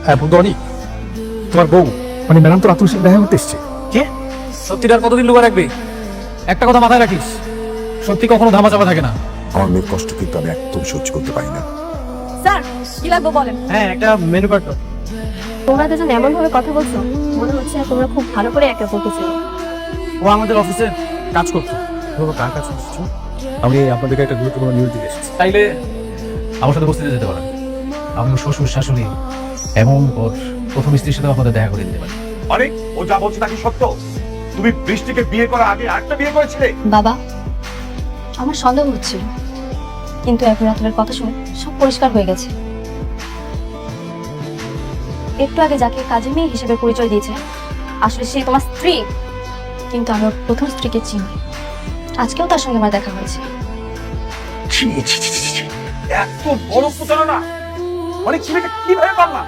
হ্যাঁ বন্ধু অনেক, তোমার বউ মানে ম্যাডাম তো রাতুর সাথে দেখা করতে এসছে। কে? সত্যিটার কতদিন লুকা রাখবি? একটা কথা মাথায় রাখিস, সত্যি কখনো ধামা চাপা থাকে না। আমার মেয়ের কষ্ট কিন্তু আমি একদম সহ্য করতে পারি না। স্যার কি লাগবে বলেন। হ্যাঁ, একটা মেনু কার্ড। তোমরা দুজন এমন ভাবে কথা বলছো, মনে হচ্ছে তোমরা খুব ভালো করে একে অপরকে চেনো। ও আমাদের অফিসে কাজ করতো। তোমরা কার কাছে এসেছো? আমি আপনাদেরকে একটা গুরুত্বপূর্ণ নিউজ দিয়ে এসেছি। তাইলে আমার সাথে বসতে যেতে পারেন। আমি ওর শ্বশুর শাশুড়ি এবং ওর প্রথম স্ত্রীর সাথে আপনাদের দেখা করে দিতে পারি। অনেক ও যা বলছে তা কি সত্য? তুমি বৃষ্টিকে বিয়ে করার আগে আরেকটা বিয়ে করেছিলে? বাবা, আমার সন্দেহ হচ্ছিল, কিন্তু এখন রাতুলের কথা শুনে সব পরিষ্কার হয়ে গেছে। একটু আগে যাকে কাজের মেয়ে হিসেবে পরিচয় দিয়েছে, আসলে সে তোমার স্ত্রী। কিন্তু আমি ওর প্রথম স্ত্রীকে চিনি, আজকেও তার সঙ্গে আমার দেখা হয়েছে। ছি ছি ছি ছি, ছি। এত বড় প্রতারণা! অনেক তুমি এটা কিভাবে পারলা?